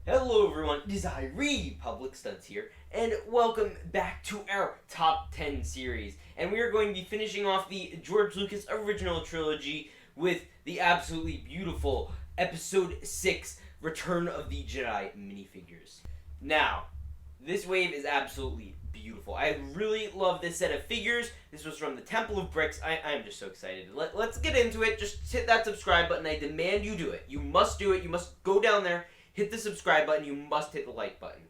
Hello everyone, it is Public Studs here, and welcome back to our Top 10 series. And we are going to be finishing off the George Lucas original trilogy with the absolutely beautiful Episode 6, Return of the Jedi minifigures. Now, this wave is absolutely beautiful. I really love this set of figures. This was from the Temple of Brix. I am just so excited. Let's get into it. Just hit that subscribe button. I demand you do it. You must do it. You must go down there, hit the subscribe button, you must hit the like button.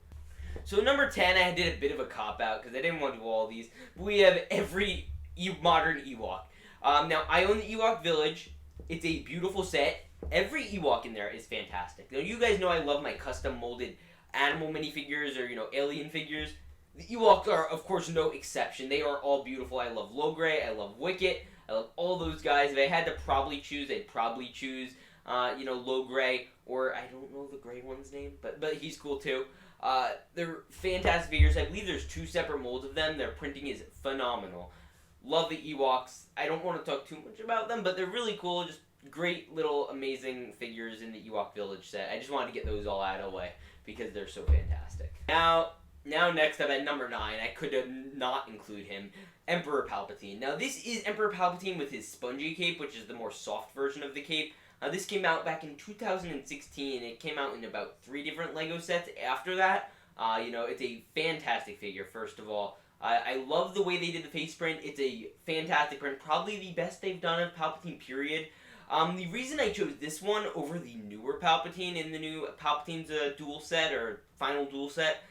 So number 10, I did a bit of a cop-out because I didn't want to do all these. But we have every modern Ewok. Now, I own the Ewok Village. It's a beautiful set. Every Ewok in there is fantastic. Now, you guys know I love my custom molded animal minifigures or, alien figures. The Ewoks are, of course, no exception. They are all beautiful. I love Logray. I love Wicket. I love all those guys. If I had to probably choose, I'd probably choose, Logray, or I don't know the gray one's name, but he's cool too. They're fantastic figures. I believe there's 2 separate molds of them. Their printing is phenomenal. Love the Ewoks. I don't want to talk too much about them, but they're really cool. Just great little amazing figures in the Ewok Village set. I just wanted to get those all out of the way because they're so fantastic. Now next up at number 9, I could not include him, Emperor Palpatine. Now this is Emperor Palpatine with his spongy cape, which is the more soft version of the cape. This came out back in 2016. It came out in about 3 different LEGO sets after that. It's a fantastic figure, first of all. I love the way they did the face print. It's a fantastic print. Probably the best they've done of Palpatine, period. The reason I chose this one over the newer Palpatine in the new Palpatine's dual set, or final dual set,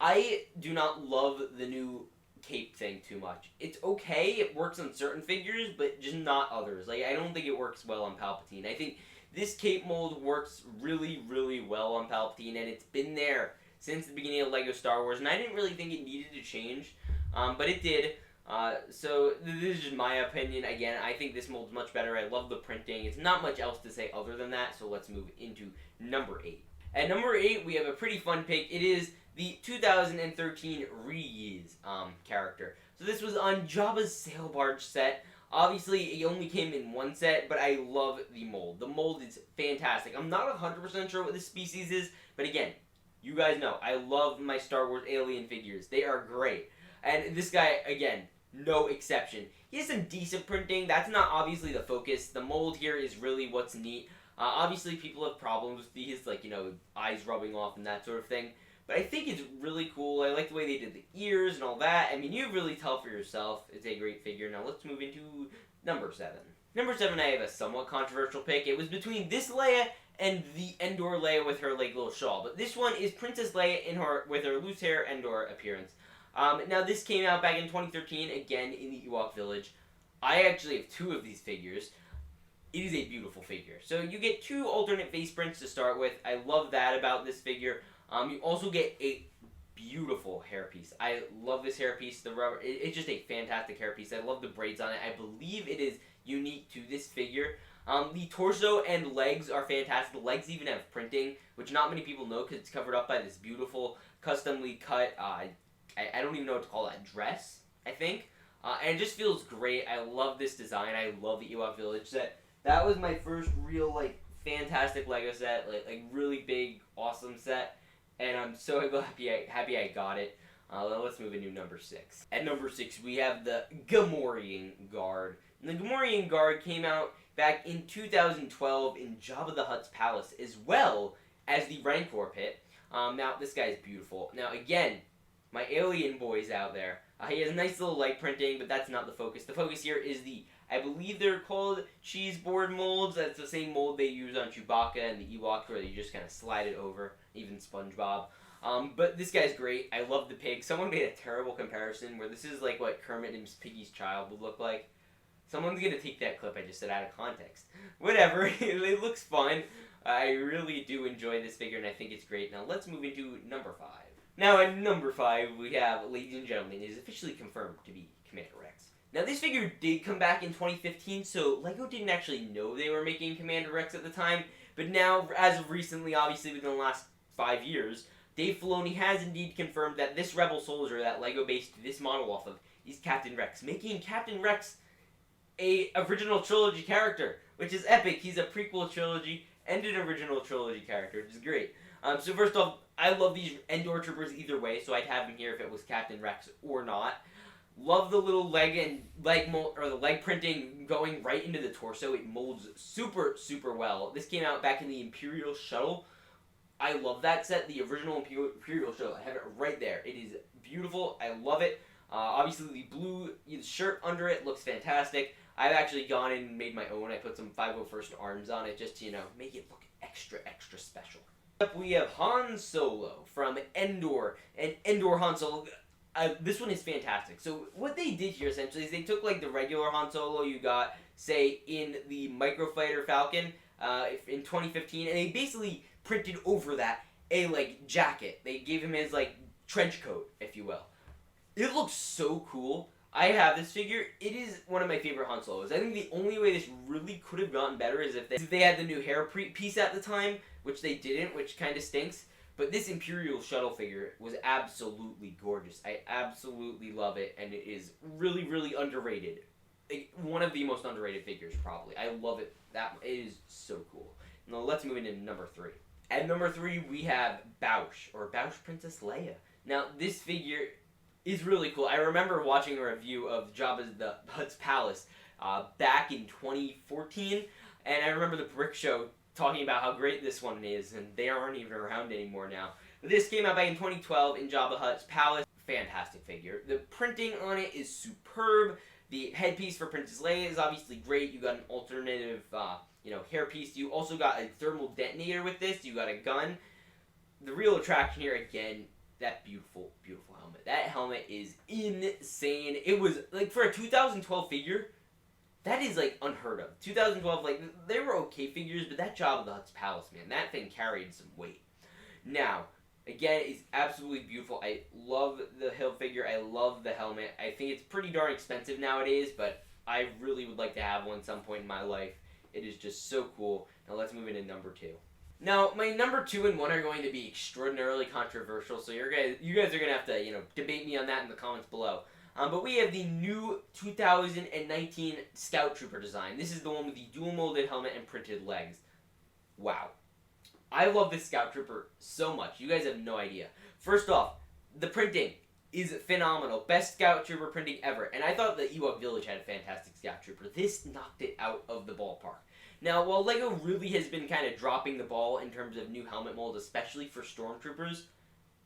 I do not love the new cape thing too much. It's okay, it works on certain figures, but just not others. I don't think it works well on Palpatine. I think this cape mold works really, really well on Palpatine, and it's been there since the beginning of LEGO Star Wars, and I didn't really think it needed to change, but it did. So this is just my opinion. Again, I think this mold's much better. I love the printing. It's not much else to say other than that, so let's move into number 8. At number 8, we have a pretty fun pick. It is the 2013 Reese character. So this was on Jabba's sail barge set. Obviously, it only came in 1 set, but I love the mold. The mold is fantastic. I'm not 100% sure what this species is, but again, you guys know, I love my Star Wars alien figures. They are great. And this guy, again, no exception. He has some decent printing. That's not obviously the focus. The mold here is really what's neat. Obviously, people have problems with these, like, eyes rubbing off and that sort of thing. But I think it's really cool. I like the way they did the ears and all that. I mean, you really tell for yourself. It's a great figure. Now, let's move into number 7. Number 7, I have a somewhat controversial pick. It was between this Leia and the Endor Leia with her, little shawl. But this one is Princess Leia with her loose hair Endor appearance. Now, this came out back in 2013, again, in the Ewok Village. I actually have 2 of these figures. It is a beautiful figure. So you get 2 alternate face prints to start with. I love that about this figure. You also get a beautiful hairpiece. I love this hairpiece. The rubber, it's just a fantastic hairpiece. I love the braids on it. I believe it is unique to this figure. The torso and legs are fantastic. The legs even have printing, which not many people know because it's covered up by this beautiful, customly cut, I don't even know what to call that, dress, I think. And it just feels great. I love this design. I love the Ewok Village set. That was my first real, fantastic LEGO set, really big, awesome set. And I'm so happy I got it. Let's move into number 6. At number 6, we have the Gamorian Guard. And the Gamorian Guard came out back in 2012 in Jabba the Hutt's palace, as well as the Rancor pit. Now, this guy is beautiful. Now, again, my alien boys out there. He has nice little leg printing, but that's not the focus. The focus here is I believe they're called cheese board molds. That's the same mold they use on Chewbacca and the Ewoks, where you just kind of slide it over, even SpongeBob. But this guy's great. I love the pig. Someone made a terrible comparison where this is like what Kermit and Piggy's child would look like. Someone's going to take that clip I just said out of context. Whatever. It looks fun. I really do enjoy this figure, and I think it's great. Now, let's move into number 5. Now, at number 5, we have, ladies and gentlemen, it is officially confirmed to be Commander Rex. Now, this figure did come back in 2015, so LEGO didn't actually know they were making Commander Rex at the time, but now, as of recently, obviously within the last 5 years, Dave Filoni has indeed confirmed that this Rebel soldier that LEGO based this model off of is Captain Rex, making Captain Rex a original trilogy character, which is epic. He's a prequel trilogy and an original trilogy character, which is great. So first off, I love these Endor troopers either way, so I'd have them here if it was Captain Rex or not. Love the little leg mold, or the leg printing going right into the torso. It molds super, super well. This came out back in the Imperial Shuttle. I love that set, the original Imperial Shuttle. I have it right there. It is beautiful. I love it. Obviously, the blue shirt under it looks fantastic. I've actually gone in and made my own. I put some 501st arms on it just to, make it look extra, extra special. Up we have Han Solo from Endor, and Endor Han Solo. This one is fantastic. So what they did here essentially is they took like the regular Han Solo you got, say, in the Microfighter Falcon in 2015, and they basically printed over that a like jacket. They gave him his like trench coat, if you will. It looks so cool. I have this figure. It is one of my favorite Han Solos. I think the only way this really could have gotten better is if they had the new hair piece at the time, which they didn't, which kind of stinks. But this Imperial Shuttle figure was absolutely gorgeous. I absolutely love it, and it is really, really underrated. Like, one of the most underrated figures, probably. I love it. It is so cool. Now let's move into number 3. At number 3, we have Boushh, or Boushh Princess Leia. Now, this figure is really cool. I remember watching a review of Jabba the Hutt's palace back in 2014, and I remember the Brix show talking about how great this one is, and they aren't even around anymore now. But this came out back in 2012 in Jabba the Hutt's palace. Fantastic figure. The printing on it is superb. The headpiece for Princess Leia is obviously great. You got an alternative, hairpiece. You also got a thermal detonator with this. You got a gun. The real attraction here, again, that beautiful, beautiful helmet. That helmet is insane. It was, like, for a 2012 figure, that is, like, unheard of. 2012, like, they were okay figures, but that Jabba the Hutt's palace, man, that thing carried some weight. Now, again, it's absolutely beautiful. I love the hill figure. I love the helmet. I think it's pretty darn expensive nowadays, but I really would like to have one some point in my life. It is just so cool. Now, let's move into number 2. Now, my number 2 and 1 are going to be extraordinarily controversial, so you guys are going to have to, debate me on that in the comments below. But we have the new 2019 Scout Trooper design. This is the one with the dual molded helmet and printed legs. Wow. I love this Scout Trooper so much. You guys have no idea. First off, the printing is phenomenal. Best Scout Trooper printing ever. And I thought the Ewok Village had a fantastic Scout Trooper. This knocked it out of the ballpark. Now, while LEGO really has been kind of dropping the ball in terms of new helmet molds, especially for Stormtroopers,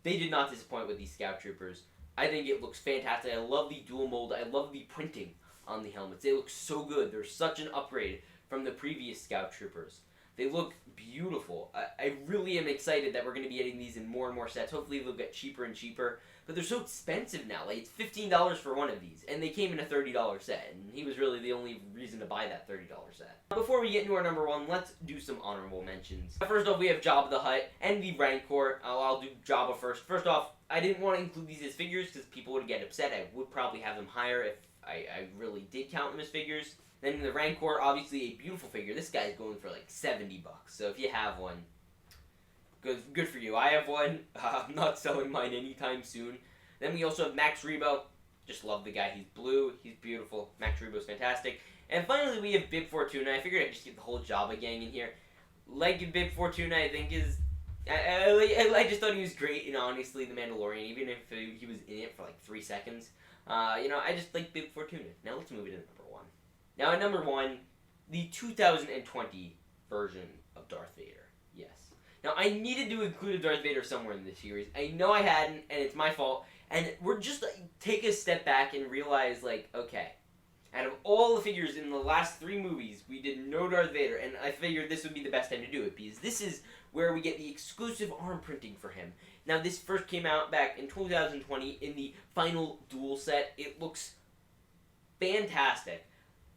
they did not disappoint with these Scout Troopers. I think it looks fantastic. I love the dual mold. I love the printing on the helmets. They look so good. They're such an upgrade from the previous Scout Troopers. They look beautiful. I really am excited that we're going to be getting these in more and more sets. Hopefully they'll get cheaper and cheaper. But they're so expensive now. Like, it's $15 for one of these. And they came in a $30 set. And he was really the only reason to buy that $30 set. Before we get into our number 1, let's do some honorable mentions. First off, we have Jabba the Hutt and the Rancor. I'll do Jabba first. First off, I didn't want to include these as figures because people would get upset. I would probably have them higher if I really did count them as figures. Then the Rancor, obviously a beautiful figure. This guy's going for like $70. So if you have one, good for you. I have one. I'm not selling mine anytime soon. Then we also have Max Rebo. Just love the guy. He's blue. He's beautiful. Max Rebo's fantastic. And finally, we have Bib Fortuna. I figured I'd just get the whole Jabba gang in here. Like Bib Fortuna, I think is... I just thought he was great in, honestly, The Mandalorian, even if he was in it for like 3 seconds. I just like Bib Fortuna. Now let's move it to number 1. Now at number 1, the 2020 version of Darth Vader. Yes. Now I needed to include a Darth Vader somewhere in this series. I know I hadn't, and it's my fault. And we're just take a step back and realize, like, okay, out of all the figures in the last 3 movies, we did no Darth Vader, and I figured this would be the best time to do it, because this is where we get the exclusive arm printing for him. Now, this first came out back in 2020 in the final dual set. It looks fantastic.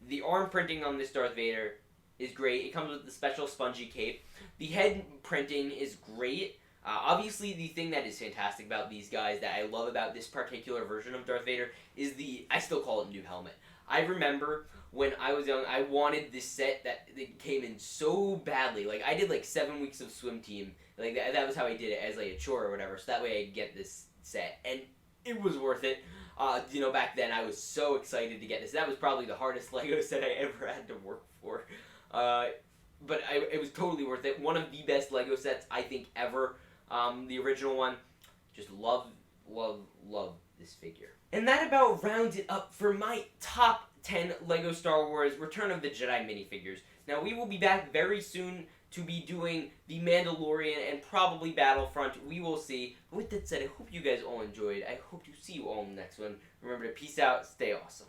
The arm printing on this Darth Vader is great. It comes with the special spongy cape. The head printing is great. Obviously, the thing that is fantastic about these guys that I love about this particular version of Darth Vader is I still call it new helmet. I remember when I was young, I wanted this set that came in so badly. Like, I did like 7 weeks of swim team. Like, that was how I did it as like a chore or whatever. So that way I'd get this set. And it was worth it. Back then I was so excited to get this. That was probably the hardest LEGO set I ever had to work for. But it was totally worth it. One of the best LEGO sets, I think, ever. the original one. Just love this figure. And that about rounds it up for my top 10 LEGO Star Wars Return of the Jedi minifigures. Now, we will be back very soon to be doing The Mandalorian and probably Battlefront. We will see. But with that said, I hope you guys all enjoyed. I hope to see you all in the next one. Remember to peace out, stay awesome.